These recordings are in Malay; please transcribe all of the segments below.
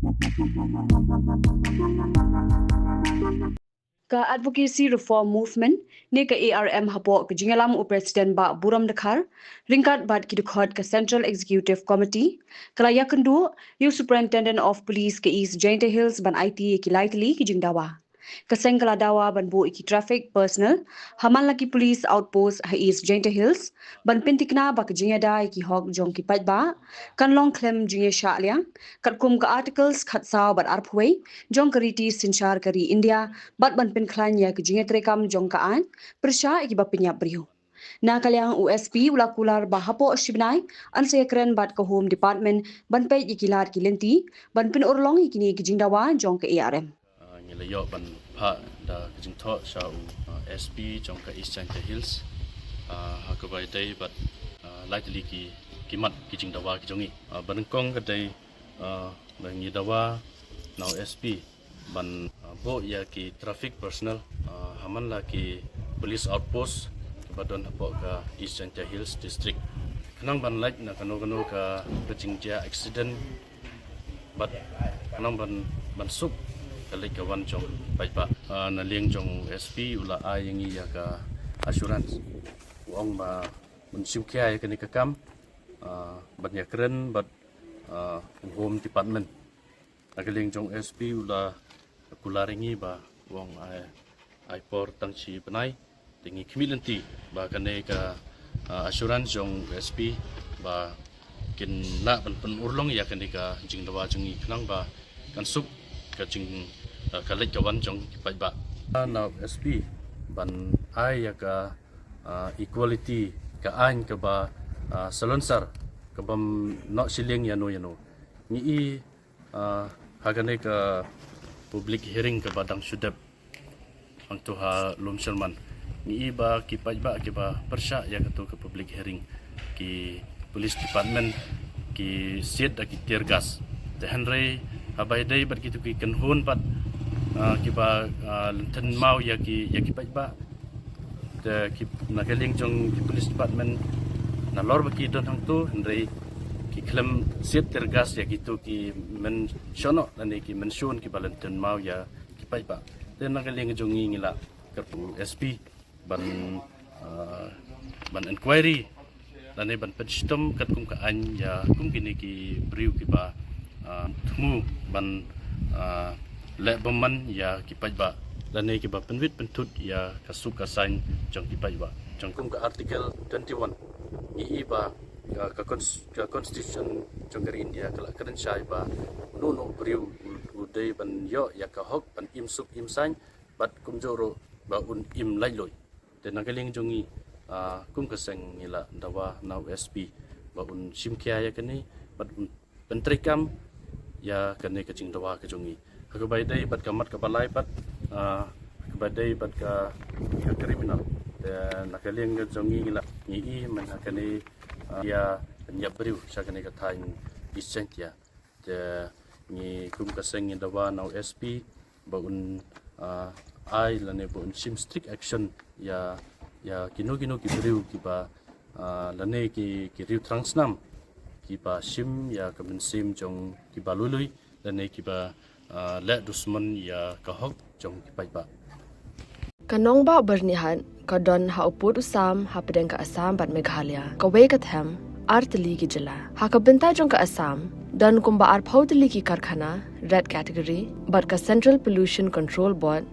Ka Advocacy Reform Movement ne ka ARM hapo ka jingalam u President ba Buram Dakhar ringkat bat ki dekhot ka Central Executive Committee kala yakendu you Superintendent of Police ke East Jainta Hills ban IT ki lightly ki jingdawa kaseng kala dawa ban bu ki traffic personnel haman laki police outpost ha East Jainta Hills ban pintikna ba ka jingada ki hok jong ki pajba kan long claim jinge sha liang kat kum ka articles khat saw bat arpway jong kariti sinchar kari India bat ban pin klan ya ke jinge trekam jong ka an persha ki ba pinya brihu na kalyang USP ulakular bahapo shibnai an se kren bat ka home department ban pe ikilar ki lenti ban pin orlong ikini ki jingdawa jong ka ARM Ngilayo ban pha da kijing tho sha SP jong ka East Jainta Hills hakabai dai bat likely ki kimat kijing dawa ki jongi banengkong ka dai ngi dawa now SP ban bo ya ki traffic personnel haman la ki police outpost badon hapo ka East Jainta Hills district kanang ban like na kano ka kijing ja accident bat kanang ban sup kali kawan jong baik pak na liang jong SP ula ai yang ia ka assurance uang ba mensiu kia ya kini kekam banyak keren bat home department nak liang jong SP ula kularingi ba uang ai por tangci penai tinggi kemilenti ba kene ka assurance jong SP ba kin la pen urlong ya kini ka jing dawa jengi kenang ba kan sup kacing kalit kawan jong kipai ba now SP ban ai ya ka equality ka ain ka ba salonsar ka bam no siling yano ni hagane ka public hearing ka badang sudap ang tuha lum shalman ni ba kipai ba ke ba persya ya ka public hearing ki police department ki set ki tear gas the henry abai dai bat kitu ki kenhun pat kiba lenten mau ya ki ba the ki nagaling jong ki police department na lor ba ki don hang tu ndai ki klem set tergas ya gitu ki men shono dan ki mention ki balenten mau ya ki ba den nagaling jong ngila kertu SP ban inquiry dan ban penstem kat kum ka an ya kum kini ki briu ki ba temu ban le baman ya kipai ba dan ki ba penwit pentut ya kasuk kasain jong kipai ba jong kum ka article 21 i ba ka constitution jong dari India kala keren sai ba no priu udai ban yo ya ka hok ban imsuk imsain bat kum joro ba un im lailoi dan nagaling jongi kum kaseng ngila dawa now SP ba un simkia ya kani bat un pentrikam ya kene kacing dawa ke jongi hakabai dai bat kamat ka balai pat hakabai bat ka kriminal dan nakaling ke jongi ngila ni man hakane ya nyabriu sakane ka thain isentia de ni kum kaseng dawa now SP ba un ai lane ba un sim strict action ya kino ki briu ki ba lane ki riu transnam kiba sim ya kamen sim jong kiba lului dan ki ba le dusman ya kahok jong kipai ba kanong ba bernihan ka don ha uput usam ha pedeng ka asam bat meghalaya ka we ka them artli ki jala ha ka benta jong ka asam dan kumba ar phaudli ki karkhana red category bat ka Central Pollution Control Board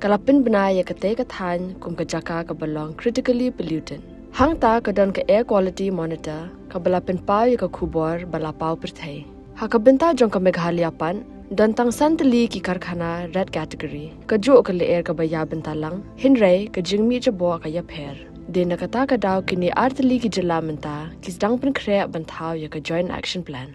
kalapin banaya ka te ka than kum ka jaka ka belong critically pollutant hangta kadon ka air quality monitor kabala pen pau ka khubor bala pau perthai hakabenta jong ka meghalaya pan don tang santli ki karkhana red category ka jo ka le air ka baya benta lang hinre ka jingmi je bo ka ya pher de nakata ka daw kini artli ki jala menta kis dang pen khre ban thau ya ka joint action plan